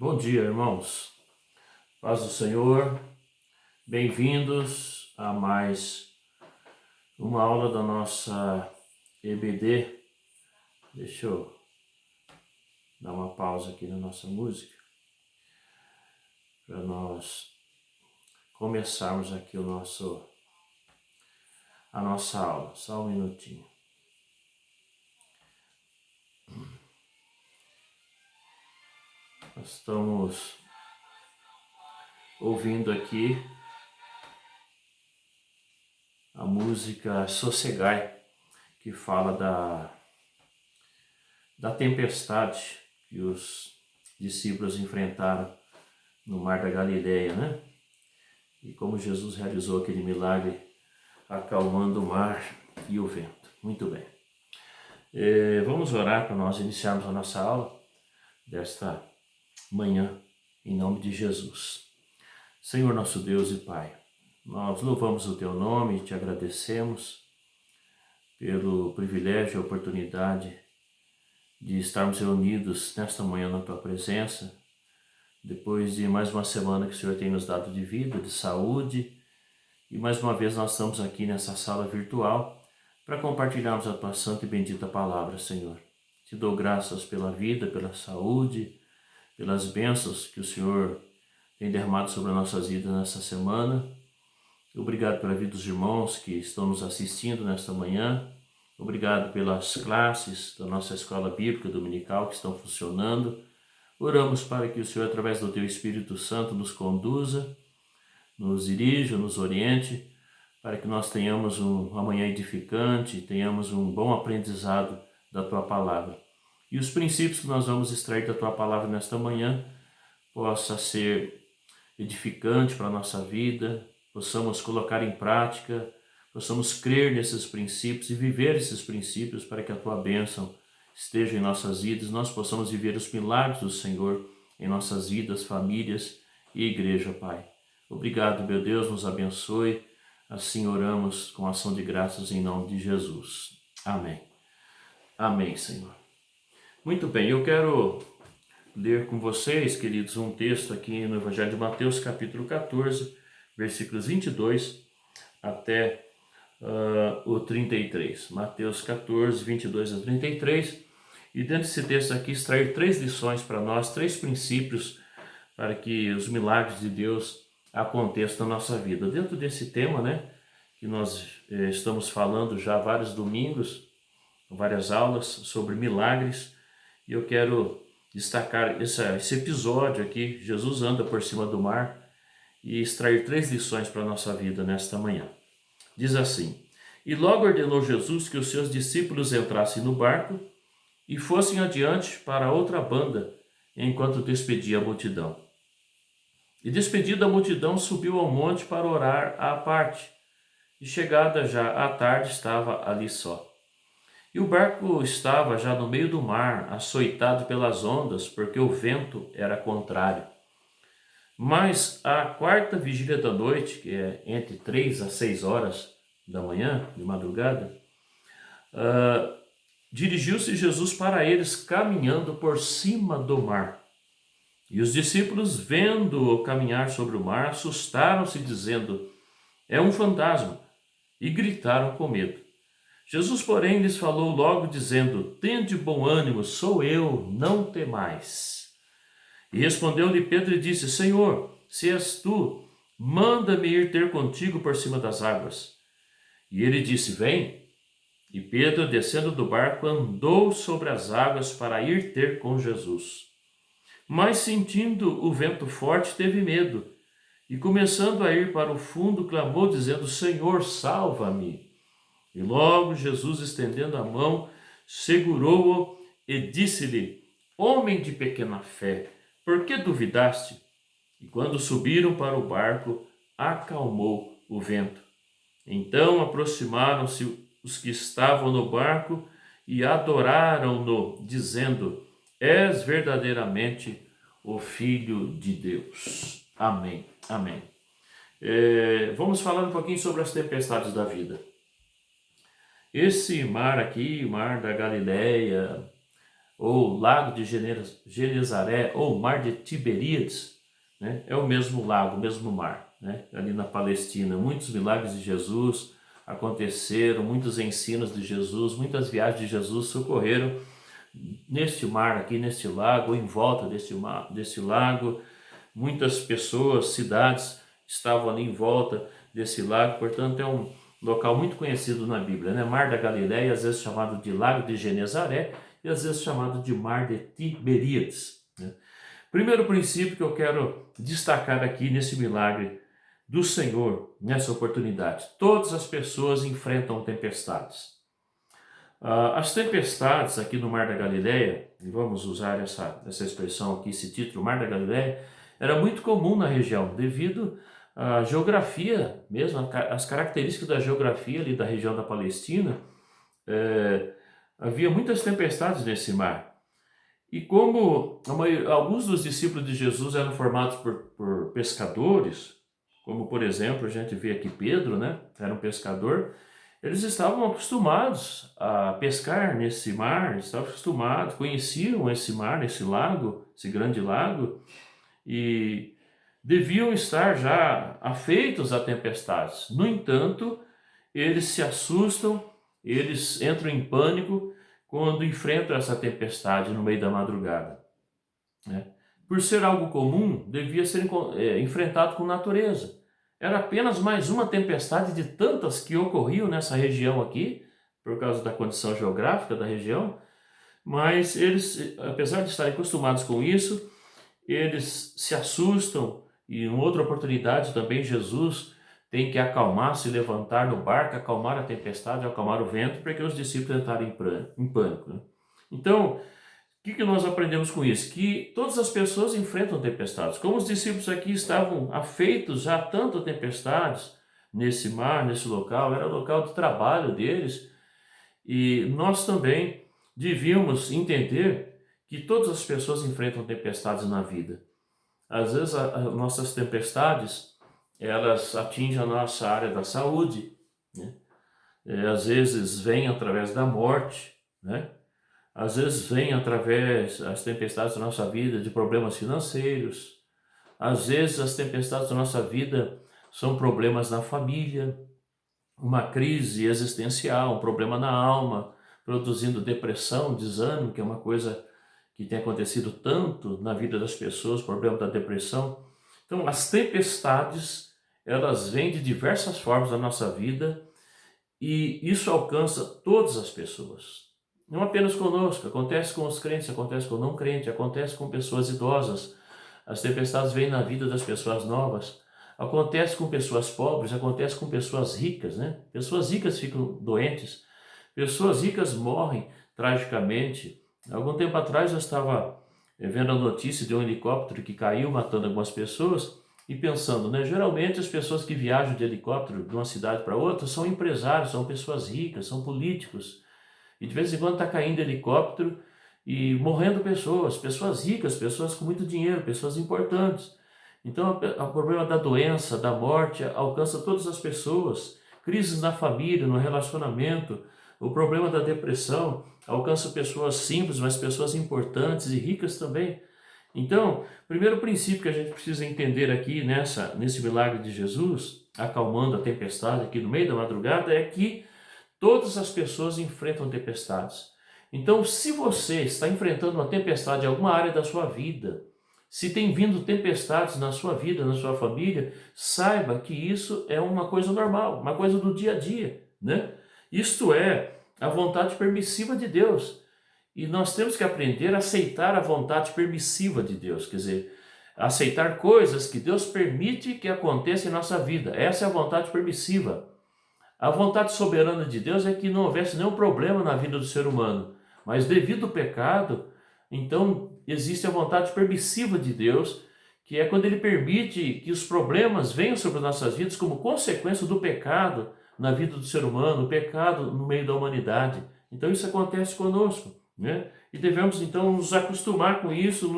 Bom dia, irmãos. Paz do Senhor. Bem-vindos a mais uma aula da nossa EBD. Deixa eu dar uma pausa aqui na nossa música para nós começarmos aqui a nossa aula. Só um minutinho. Nós estamos ouvindo aqui a música Sossegai, que fala da tempestade que os discípulos enfrentaram no Mar da Galileia, né? E como Jesus realizou aquele milagre acalmando o mar e o vento. Muito bem. Vamos orar para nós iniciarmos a nossa aula desta manhã, em nome de Jesus. Senhor nosso Deus e Pai, nós louvamos o Teu nome e Te agradecemos pelo privilégio e oportunidade de estarmos reunidos nesta manhã na Tua presença, depois de mais uma semana que o Senhor tem nos dado de vida, de saúde, e mais uma vez nós estamos aqui nessa sala virtual para compartilharmos a Tua santa e bendita palavra, Senhor. Te dou graças pela vida, pela saúde, pelas bênçãos que o Senhor tem derramado sobre as nossas vidas nessa semana. Obrigado pela vida dos irmãos que estão nos assistindo nesta manhã. Obrigado pelas classes da nossa escola bíblica dominical que estão funcionando. Oramos para que o Senhor, através do Teu Espírito Santo, nos conduza, nos dirija, nos oriente, para que nós tenhamos uma manhã edificante, tenhamos um bom aprendizado da Tua palavra. E os princípios que nós vamos extrair da Tua palavra nesta manhã possa ser edificante para a nossa vida, possamos colocar em prática, possamos crer nesses princípios e viver esses princípios para que a Tua bênção esteja em nossas vidas, nós possamos viver os milagres do Senhor em nossas vidas, famílias e igreja, Pai. Obrigado, meu Deus, nos abençoe. Assim oramos com ação de graças em nome de Jesus. Amém. Amém, Senhor. Muito bem, eu quero ler com vocês, queridos, um texto aqui no Evangelho de Mateus, capítulo 14, versículos 22 até o 33. Mateus 14, 22 a 33. E dentro desse texto aqui, extrair 3 lições para nós, 3 princípios para que os milagres de Deus aconteçam na nossa vida. Dentro desse tema, né, que nós estamos falando já há vários domingos, várias aulas sobre milagres, e eu quero destacar esse episódio aqui. Jesus anda por cima do mar, e extrair 3 lições para a nossa vida nesta manhã. Diz assim: E logo ordenou Jesus que os seus discípulos entrassem no barco e fossem adiante para outra banda, enquanto despedia a multidão. E despedida a multidão, subiu ao monte para orar à parte, e chegada já à tarde estava ali só. E o barco estava já no meio do mar, açoitado pelas ondas, porque o vento era contrário. Mas à 4ª vigília da noite, que é entre 3 a 6 horas da manhã, de madrugada, dirigiu-se Jesus para eles caminhando por cima do mar. E os discípulos, vendo-o caminhar sobre o mar, assustaram-se, dizendo: É um fantasma, e gritaram com medo. Jesus, porém, lhes falou logo, dizendo: Tende bom ânimo, sou eu, não temais. E respondeu-lhe Pedro e disse: Senhor, se és tu, manda-me ir ter contigo por cima das águas. E ele disse: Vem. E Pedro, descendo do barco, andou sobre as águas para ir ter com Jesus. Mas, sentindo o vento forte, teve medo, e começando a ir para o fundo, clamou, dizendo: Senhor, salva-me. E logo Jesus, estendendo a mão, segurou-o e disse-lhe: Homem de pequena fé, por que duvidaste? E quando subiram para o barco, acalmou o vento. Então aproximaram-se os que estavam no barco e adoraram-no, dizendo: És verdadeiramente o Filho de Deus. Amém. Amém. Vamos falar um pouquinho sobre as tempestades da vida. Esse mar aqui, o mar da Galileia, ou Lago de Genezaré, ou Mar de Tiberíades, né? É o mesmo lago, o mesmo mar, né? Ali na Palestina. Muitos milagres de Jesus aconteceram, muitos ensinos de Jesus, muitas viagens de Jesus socorreram neste mar aqui, neste lago, ou em volta deste lago. Muitas pessoas, cidades estavam ali em volta desse lago, portanto é um local muito conhecido na Bíblia, né? Mar da Galileia, às vezes chamado de Lago de Genezaré e às vezes chamado de Mar de Tiberíades, né? Primeiro princípio que eu quero destacar aqui nesse milagre do Senhor, nessa oportunidade: todas as pessoas enfrentam tempestades. As tempestades aqui no Mar da Galileia, e vamos usar essa expressão aqui, esse título, Mar da Galileia, era muito comum na região, devido à geografia mesmo, as características da geografia ali da região da Palestina. Havia muitas tempestades nesse mar. E como alguns dos discípulos de Jesus eram formados por pescadores, como por exemplo a gente vê aqui Pedro, né? Era um pescador. Eles estavam acostumados a pescar nesse mar, estavam acostumados, conheciam esse mar, esse lago, esse grande lago, e deviam estar já afeitos a tempestades. No entanto, eles se assustam, eles entram em pânico quando enfrentam essa tempestade no meio da madrugada, né? Por ser algo comum, devia ser enfrentado com natureza. Era apenas mais uma tempestade de tantas que ocorriam nessa região aqui, por causa da condição geográfica da região, mas eles, apesar de estarem acostumados com isso, eles se assustam, e em outra oportunidade também Jesus tem que acalmar, se levantar no barco, acalmar a tempestade, acalmar o vento, para que os discípulos entrarem em pânico, né? Então, o que nós aprendemos com isso? Que todas as pessoas enfrentam tempestades. Como os discípulos aqui estavam afeitos já a tantas tempestades nesse mar, nesse local, era o local de trabalho deles, e nós também devíamos entender que todas as pessoas enfrentam tempestades na vida. Às vezes as nossas tempestades, elas atingem a nossa área da saúde, né? Às vezes vêm através da morte, né? Às vezes vem através as tempestades da nossa vida de problemas financeiros. Às vezes as tempestades da nossa vida são problemas na família, uma crise existencial, um problema na alma, produzindo depressão, desânimo, que é uma coisa que tem acontecido tanto na vida das pessoas, o problema da depressão. Então, as tempestades, elas vêm de diversas formas na nossa vida, e isso alcança todas as pessoas. Não apenas conosco, acontece com os crentes, acontece com não crentes, acontece com pessoas idosas. As tempestades vêm na vida das pessoas novas. Acontece com pessoas pobres, acontece com pessoas ricas, né? Pessoas ricas ficam doentes, pessoas ricas morrem tragicamente. Algum tempo atrás eu estava vendo a notícia de um helicóptero que caiu matando algumas pessoas e pensando, né? Geralmente as pessoas que viajam de helicóptero de uma cidade para outra são empresários, são pessoas ricas, são políticos. E de vez em quando está caindo helicóptero e morrendo pessoas ricas, pessoas com muito dinheiro, pessoas importantes. Então o problema da doença, da morte, alcança todas as pessoas. Crises na família, no relacionamento, o problema da depressão alcança pessoas simples, mas pessoas importantes e ricas também. Então, o primeiro princípio que a gente precisa entender aqui nesse milagre de Jesus, acalmando a tempestade aqui no meio da madrugada, é que todas as pessoas enfrentam tempestades. Então, se você está enfrentando uma tempestade em alguma área da sua vida, se tem vindo tempestades na sua vida, na sua família, saiba que isso é uma coisa normal, uma coisa do dia a dia, né? Isto é a vontade permissiva de Deus. E nós temos que aprender a aceitar a vontade permissiva de Deus, quer dizer, aceitar coisas que Deus permite que aconteçam em nossa vida. Essa é a vontade permissiva. A vontade soberana de Deus é que não houvesse nenhum problema na vida do ser humano, mas devido ao pecado, então existe a vontade permissiva de Deus, que é quando Ele permite que os problemas venham sobre nossas vidas como consequência do pecado na vida do ser humano, o pecado no meio da humanidade. Então isso acontece conosco, né? E devemos então nos acostumar com isso,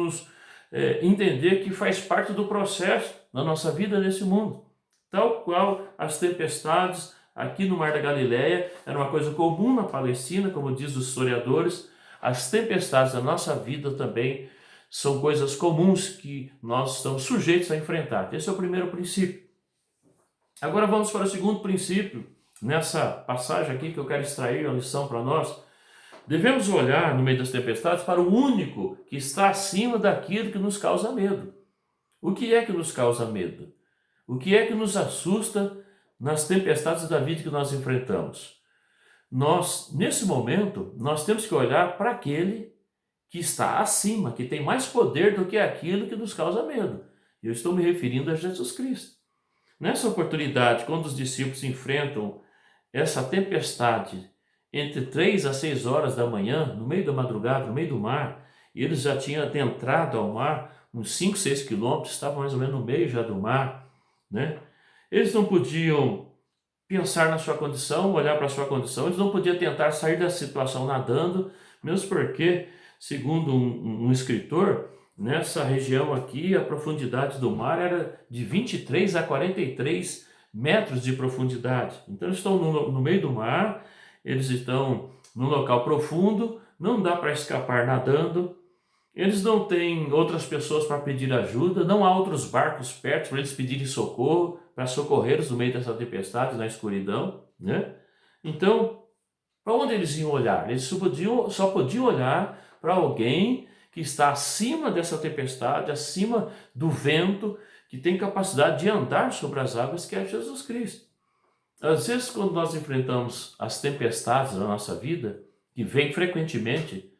entender que faz parte do processo da nossa vida nesse mundo. Tal qual as tempestades aqui no Mar da Galileia, era uma coisa comum na Palestina, como diz os historiadores. as tempestades da nossa vida também são coisas comuns que nós estamos sujeitos a enfrentar. Esse é o primeiro princípio. Agora vamos para o segundo princípio, nessa passagem aqui que eu quero extrair a lição para nós. Devemos olhar no meio das tempestades para o único que está acima daquilo que nos causa medo. O que é que nos causa medo? O que é que nos assusta nas tempestades da vida que nós enfrentamos? Nesse momento, nós temos que olhar para aquele que está acima, que tem mais poder do que aquilo que nos causa medo. Eu estou me referindo a Jesus Cristo. Nessa oportunidade, quando os discípulos enfrentam essa tempestade entre 3 a 6 horas da manhã, no meio da madrugada, no meio do mar, e eles já tinham adentrado ao mar, uns 5, 6 quilômetros, estavam mais ou menos no meio já do mar, né? Eles não podiam pensar na sua condição, olhar para a sua condição, eles não podiam tentar sair da situação nadando, mesmo porque, segundo um escritor, nessa região aqui, a profundidade do mar era de 23 a 43 metros de profundidade. Então, eles estão no meio do mar, eles estão num local profundo, não dá para escapar nadando, eles não têm outras pessoas para pedir ajuda, não há outros barcos perto para eles pedirem socorro, para socorrê-los no meio dessa tempestade, na escuridão, né? Então, para onde eles iam olhar? Eles só podiam olhar para alguém que está acima dessa tempestade, acima do vento, que tem capacidade de andar sobre as águas, que é Jesus Cristo. Às vezes, quando nós enfrentamos as tempestades da nossa vida, que vêm frequentemente,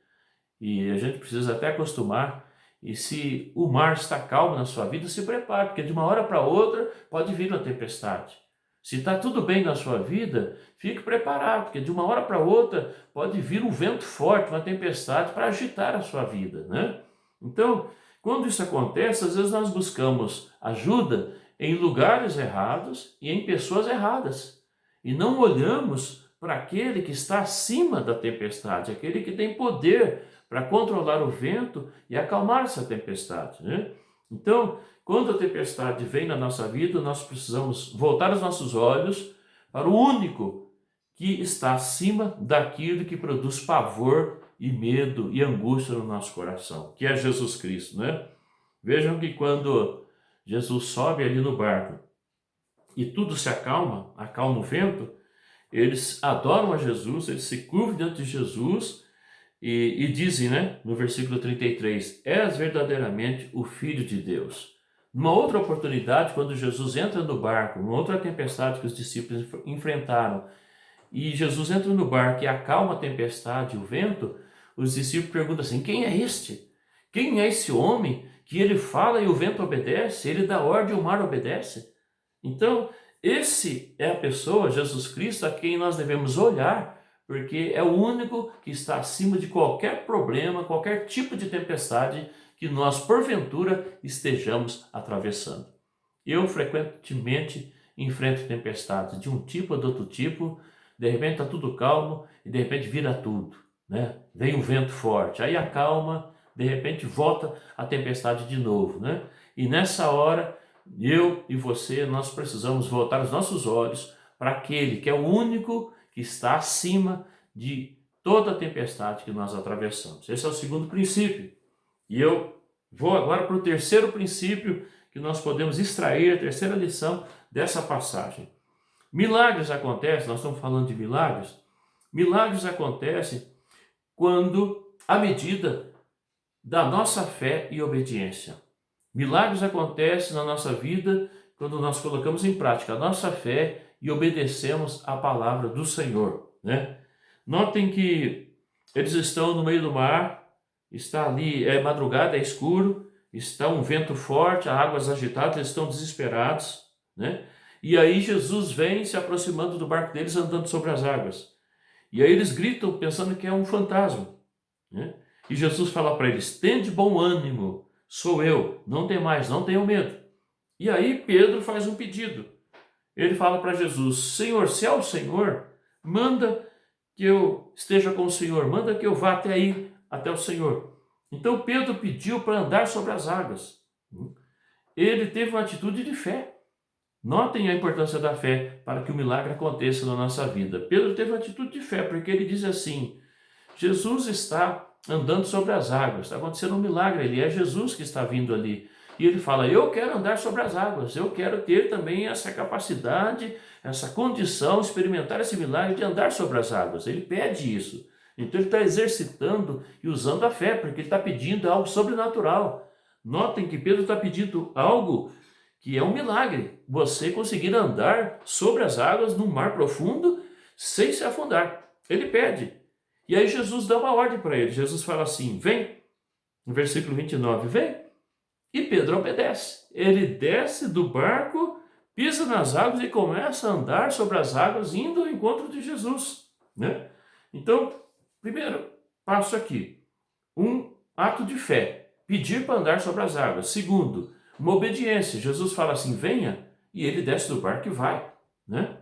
e a gente precisa até acostumar, e se o mar está calmo na sua vida, se prepare, porque de uma hora para outra pode vir uma tempestade. Se está tudo bem na sua vida, fique preparado, porque de uma hora para outra pode vir um vento forte, uma tempestade para agitar a sua vida, né? Então, quando isso acontece, às vezes nós buscamos ajuda em lugares errados e em pessoas erradas. E não olhamos para aquele que está acima da tempestade, aquele que tem poder para controlar o vento e acalmar essa tempestade, né? Então, quando a tempestade vem na nossa vida, nós precisamos voltar os nossos olhos para o único que está acima daquilo que produz pavor e medo e angústia no nosso coração, que é Jesus Cristo, né? Vejam que quando Jesus sobe ali no barco e tudo se acalma, acalma o vento, eles adoram a Jesus, eles se curvam diante de Jesus e dizem, né, no versículo 33, és verdadeiramente o Filho de Deus. Numa outra oportunidade, quando Jesus entra no barco, numa outra tempestade que os discípulos enfrentaram, e Jesus entra no barco e acalma a tempestade e o vento, os discípulos perguntam assim, quem é este? Quem é esse homem que ele fala e o vento obedece? Ele dá ordem e o mar obedece? Então, esse é a pessoa, Jesus Cristo, a quem nós devemos olhar, porque é o único que está acima de qualquer problema, qualquer tipo de tempestade que nós, porventura, estejamos atravessando. Eu, frequentemente, enfrento tempestades de um tipo ou de outro tipo, de repente está tudo calmo e de repente vira tudo, né? Vem um vento forte, aí acalma, de repente volta a tempestade de novo, né? E nessa hora, eu e você, nós precisamos voltar os nossos olhos para aquele que é o único que está acima de toda a tempestade que nós atravessamos. Esse é o segundo princípio. E eu vou agora para o terceiro princípio que nós podemos extrair, a terceira lição dessa passagem. Milagres acontecem, nós estamos falando de milagres. Milagres acontecem quando, à medida da nossa fé e obediência. Milagres acontecem na nossa vida quando nós colocamos em prática a nossa fé e obedecemos a palavra do Senhor, né? Notem que eles estão no meio do mar, está ali, é madrugada, é escuro, está um vento forte, águas agitadas, eles estão desesperados, né? E aí Jesus vem se aproximando do barco deles, andando sobre as águas. E aí eles gritam pensando que é um fantasma, né? E Jesus fala para eles, tende bom ânimo, sou eu, não tem mais, não tenham medo. E aí Pedro faz um pedido. Ele fala para Jesus, Senhor, se é o Senhor, manda que eu esteja com o Senhor, manda que eu vá até aí, até o Senhor. Então Pedro pediu para andar sobre as águas. Ele teve uma atitude de fé. Notem a importância da fé para que o milagre aconteça na nossa vida. Pedro teve uma atitude de fé, porque ele diz assim, Jesus está andando sobre as águas. Está acontecendo um milagre, ele é Jesus que está vindo ali. E ele fala, eu quero andar sobre as águas, eu quero ter também essa capacidade, essa condição, experimentar esse milagre de andar sobre as águas. Ele pede isso. Então ele está exercitando e usando a fé, porque ele está pedindo algo sobrenatural. Notem que Pedro está pedindo algo que é um milagre. Você conseguir andar sobre as águas num mar profundo sem se afundar. Ele pede. E aí Jesus dá uma ordem para ele. Jesus fala assim, vem. No versículo 29, vem. E Pedro obedece. Ele desce do barco, pisa nas águas e começa a andar sobre as águas, indo ao encontro de Jesus, né? Então, primeiro passo aqui, um ato de fé, pedir para andar sobre as águas. Segundo, uma obediência. Jesus fala assim, venha, e ele desce do barco e vai, né?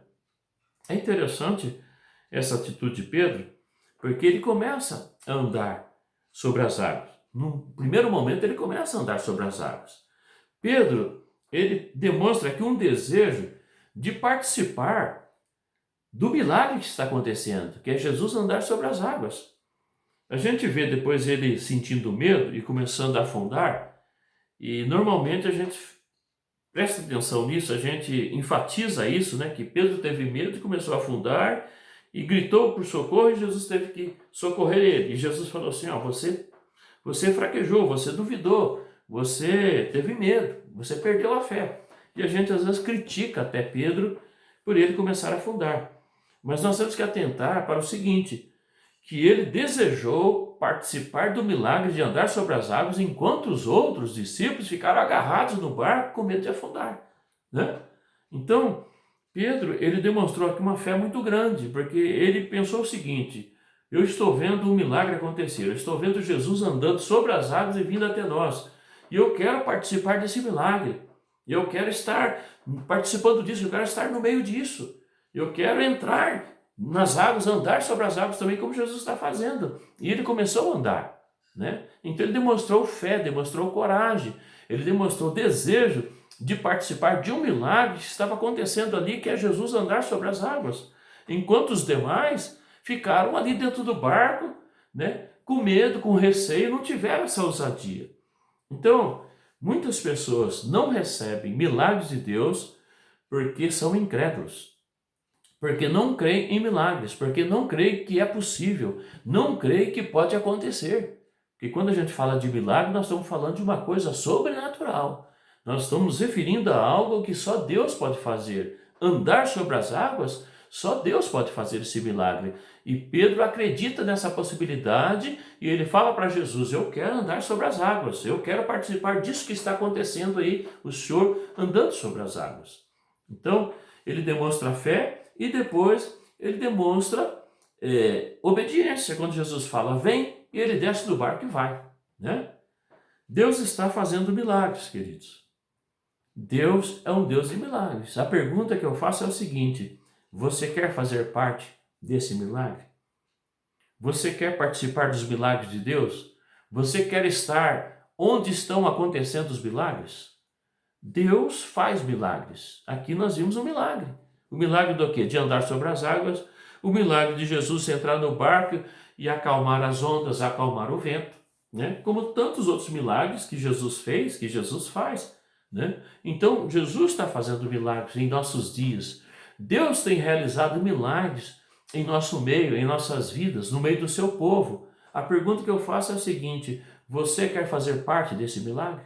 É interessante essa atitude de Pedro, porque ele começa a andar sobre as águas. No primeiro momento, ele começa a andar sobre as águas. Pedro, ele demonstra aqui um desejo de participar do milagre que está acontecendo, que é Jesus andar sobre as águas. A gente vê depois ele sentindo medo e começando a afundar, e normalmente a gente presta atenção nisso, a gente enfatiza isso, né? Que Pedro teve medo e começou a afundar e gritou por socorro e Jesus teve que socorrer ele. E Jesus falou assim, ó, você fraquejou, você duvidou, você teve medo, você perdeu a fé. E a gente às vezes critica até Pedro por ele começar a afundar. Mas nós temos que atentar para o seguinte, que ele desejou participar do milagre de andar sobre as águas, enquanto os outros discípulos ficaram agarrados no barco com medo de afundar, né? Então, Pedro, ele demonstrou aqui uma fé muito grande, porque ele pensou o seguinte, eu estou vendo um milagre acontecer, eu estou vendo Jesus andando sobre as águas e vindo até nós, e eu quero participar desse milagre, eu quero estar participando disso, eu quero estar no meio disso, eu quero entrar nas águas, andar sobre as águas também, como Jesus está fazendo. E ele começou a andar, né? Então ele demonstrou fé, demonstrou coragem, ele demonstrou desejo de participar de um milagre que estava acontecendo ali, que é Jesus andar sobre as águas. Enquanto os demais ficaram ali dentro do barco, né? Com medo, com receio, não tiveram essa ousadia. Então, muitas pessoas não recebem milagres de Deus porque são incrédulos. Porque não creem em milagres, porque não creem que é possível, não creem que pode acontecer. Porque quando a gente fala de milagre, nós estamos falando de uma coisa sobrenatural. Nós estamos nos referindo a algo que só Deus pode fazer. Andar sobre as águas, só Deus pode fazer esse milagre. E Pedro acredita nessa possibilidade e ele fala para Jesus, eu quero andar sobre as águas, eu quero participar disso que está acontecendo aí, o Senhor andando sobre as águas. Então, ele demonstra fé, e depois ele demonstra obediência. Quando Jesus fala, vem, e ele desce do barco e vai, né? Deus está fazendo milagres, queridos. Deus é um Deus de milagres. A pergunta que eu faço é o seguinte, você quer fazer parte desse milagre? Você quer participar dos milagres de Deus? Você quer estar onde estão acontecendo os milagres? Deus faz milagres. Aqui nós vimos um milagre. O milagre do quê? De andar sobre as águas, o milagre de Jesus entrar no barco e acalmar as ondas, acalmar o vento, né? Como tantos outros milagres que Jesus fez, que Jesus faz, né? Então, Jesus está fazendo milagres em nossos dias. Deus tem realizado milagres em nosso meio, em nossas vidas, no meio do seu povo. A pergunta que eu faço é a seguinte, você quer fazer parte desse milagre?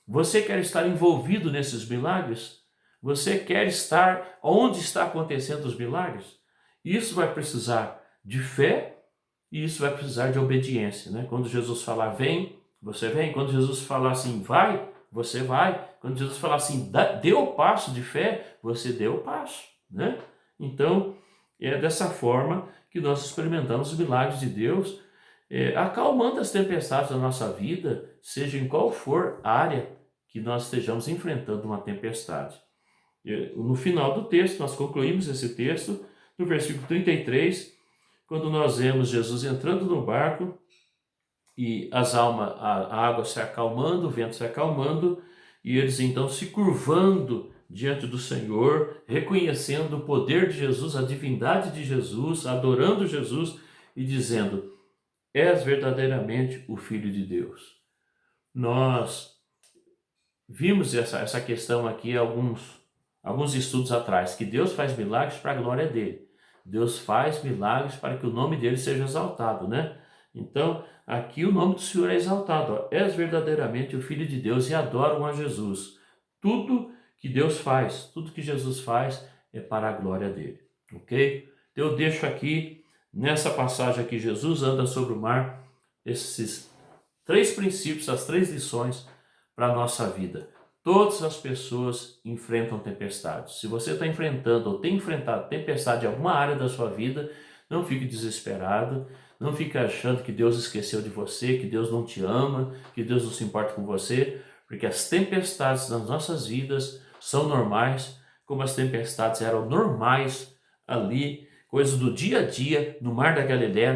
Você quer estar envolvido nesses milagres? Você quer estar onde está acontecendo os milagres? Isso vai precisar de fé e isso vai precisar de obediência, né? Quando Jesus falar vem, você vem. Quando Jesus falar assim vai, você vai. Quando Jesus falar assim dê o passo de fé, você dê o passo, né? Então é dessa forma que nós experimentamos os milagres de Deus, acalmando as tempestades da nossa vida, seja em qual for a área que nós estejamos enfrentando uma tempestade. No final do texto, nós concluímos esse texto, no versículo 33, quando nós vemos Jesus entrando no barco e a água se acalmando, o vento se acalmando, e eles então se curvando diante do Senhor, reconhecendo o poder de Jesus, a divindade de Jesus, adorando Jesus e dizendo, és verdadeiramente o Filho de Deus. Nós vimos essa questão aqui alguns estudos atrás, que Deus faz milagres para a glória dele. Deus faz milagres para que o nome dele seja exaltado, né? Então, aqui o nome do Senhor é exaltado. Ó. És verdadeiramente o Filho de Deus e adoram a Jesus. Tudo que Deus faz, tudo que Jesus faz é para a glória dele, ok? Então, eu deixo aqui, nessa passagem aqui, Jesus anda sobre o mar, esses 3 princípios, as 3 lições para a nossa vida. Todas as pessoas enfrentam tempestades. Se você está enfrentando ou tem enfrentado tempestade em alguma área da sua vida, não fique desesperado, não fique achando que Deus esqueceu de você, que Deus não te ama, que Deus não se importa com você, porque as tempestades nas nossas vidas são normais, como as tempestades eram normais ali, coisas do dia a dia, no Mar da Galileia,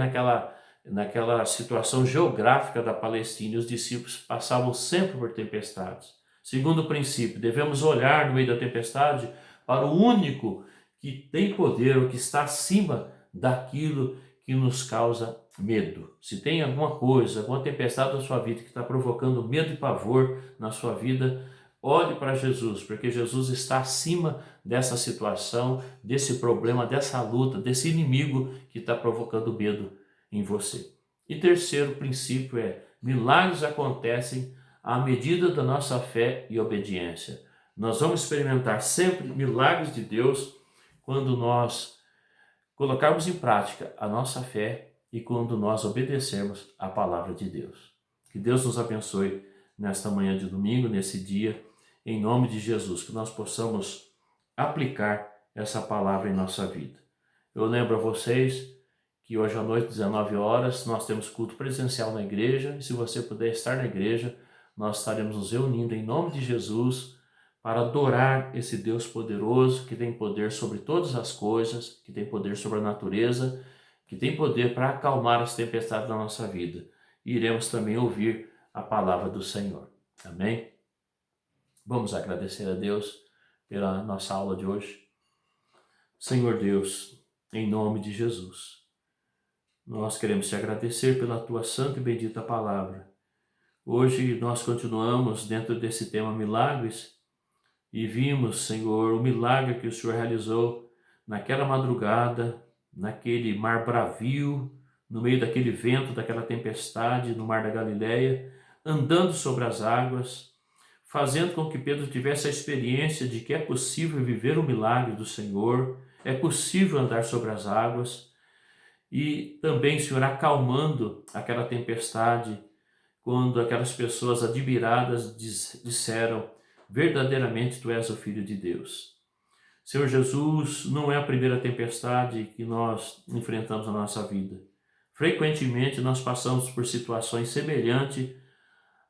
naquela situação geográfica da Palestina, os discípulos passavam sempre por tempestades. Segundo princípio, devemos olhar no meio da tempestade para o único que tem poder, o que está acima daquilo que nos causa medo. Se tem alguma coisa, alguma tempestade na sua vida que está provocando medo e pavor na sua vida, olhe para Jesus, porque Jesus está acima dessa situação, desse problema, dessa luta, desse inimigo que está provocando medo em você. E terceiro princípio é: milagres acontecem à medida da nossa fé e obediência. Nós vamos experimentar sempre milagres de Deus quando nós colocarmos em prática a nossa fé e quando nós obedecermos a palavra de Deus. Que Deus nos abençoe nesta manhã de domingo, nesse dia, em nome de Jesus, que nós possamos aplicar essa palavra em nossa vida. Eu lembro a vocês que hoje à noite, 19 horas, nós temos culto presencial na igreja, e se você puder estar na igreja, nós estaremos nos reunindo em nome de Jesus para adorar esse Deus poderoso, que tem poder sobre todas as coisas, que tem poder sobre a natureza, que tem poder para acalmar as tempestades da nossa vida. E iremos também ouvir a palavra do Senhor. Amém? Vamos agradecer a Deus pela nossa aula de hoje. Senhor Deus, em nome de Jesus, nós queremos te agradecer pela tua santa e bendita palavra. Hoje nós continuamos dentro desse tema milagres e vimos, Senhor, o milagre que o Senhor realizou naquela madrugada, naquele mar bravio, no meio daquele vento, daquela tempestade no mar da Galileia, andando sobre as águas, fazendo com que Pedro tivesse a experiência de que é possível viver o milagre do Senhor, é possível andar sobre as águas. E também, Senhor, acalmando aquela tempestade, quando aquelas pessoas admiradas disseram: verdadeiramente tu és o Filho de Deus. Senhor Jesus, não é a primeira tempestade que nós enfrentamos na nossa vida. Frequentemente nós passamos por situações semelhantes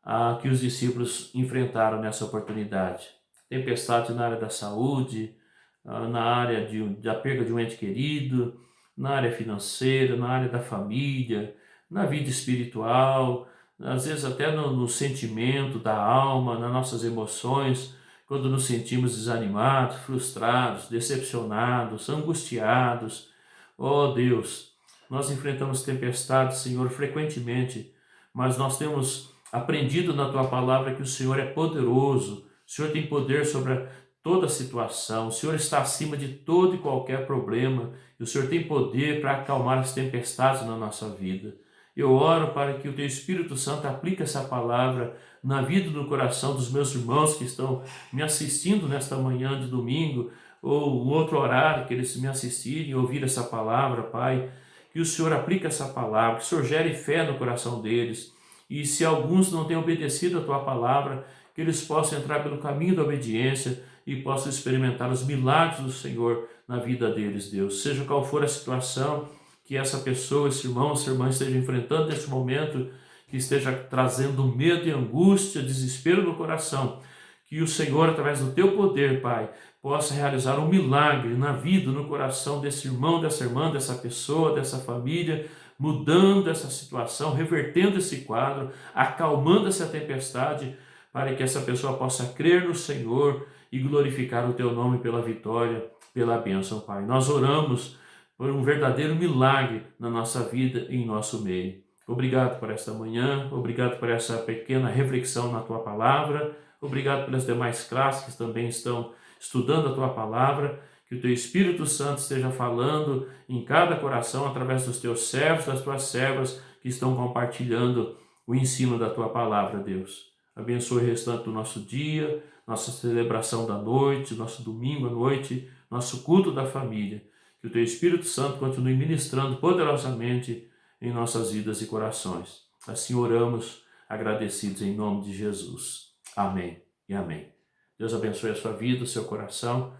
a que os discípulos enfrentaram nessa oportunidade. Tempestade na área da saúde, na área da perda de um ente querido, na área financeira, na área da família, na vida espiritual, às vezes até no sentimento da alma, nas nossas emoções, quando nos sentimos desanimados, frustrados, decepcionados, angustiados. Oh Deus, nós enfrentamos tempestades, Senhor, frequentemente, mas nós temos aprendido na Tua palavra que o Senhor é poderoso, o Senhor tem poder sobre toda situação, o Senhor está acima de todo e qualquer problema, e o Senhor tem poder para acalmar as tempestades na nossa vida. Eu oro para que o Teu Espírito Santo aplique essa palavra na vida e no coração dos meus irmãos que estão me assistindo nesta manhã de domingo, ou um outro horário que eles me assistirem e ouvir essa palavra, Pai. Que o Senhor aplique essa palavra, que o Senhor gere fé no coração deles. E se alguns não têm obedecido a Tua palavra, que eles possam entrar pelo caminho da obediência e possam experimentar os milagres do Senhor na vida deles, Deus. Seja qual for a situação que essa pessoa, esse irmão, essa irmã esteja enfrentando nesse momento, que esteja trazendo medo e angústia, desespero no coração, que o Senhor, através do Teu poder, Pai, possa realizar um milagre na vida, no coração desse irmão, dessa irmã, dessa pessoa, dessa família, mudando essa situação, revertendo esse quadro, acalmando essa tempestade, para que essa pessoa possa crer no Senhor e glorificar o Teu nome pela vitória, pela bênção, Pai. Nós oramos por um verdadeiro milagre na nossa vida e em nosso meio. Obrigado por esta manhã, obrigado por essa pequena reflexão na Tua Palavra, obrigado pelas demais classes que também estão estudando a Tua Palavra, que o Teu Espírito Santo esteja falando em cada coração através dos Teus servos, das Tuas servas que estão compartilhando o ensino da Tua Palavra, Deus. Abençoe o restante do nosso dia, nossa celebração da noite, nosso domingo à noite, nosso culto da família. Que o Teu Espírito Santo continue ministrando poderosamente em nossas vidas e corações. Assim oramos, agradecidos em nome de Jesus. Amém e amém. Deus abençoe a sua vida, o seu coração.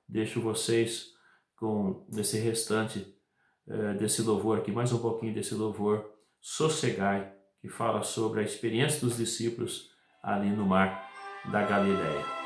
Deixo vocês com esse restante desse louvor aqui, mais um pouquinho desse louvor, Sossegai, que fala sobre a experiência dos discípulos ali no mar da Galileia.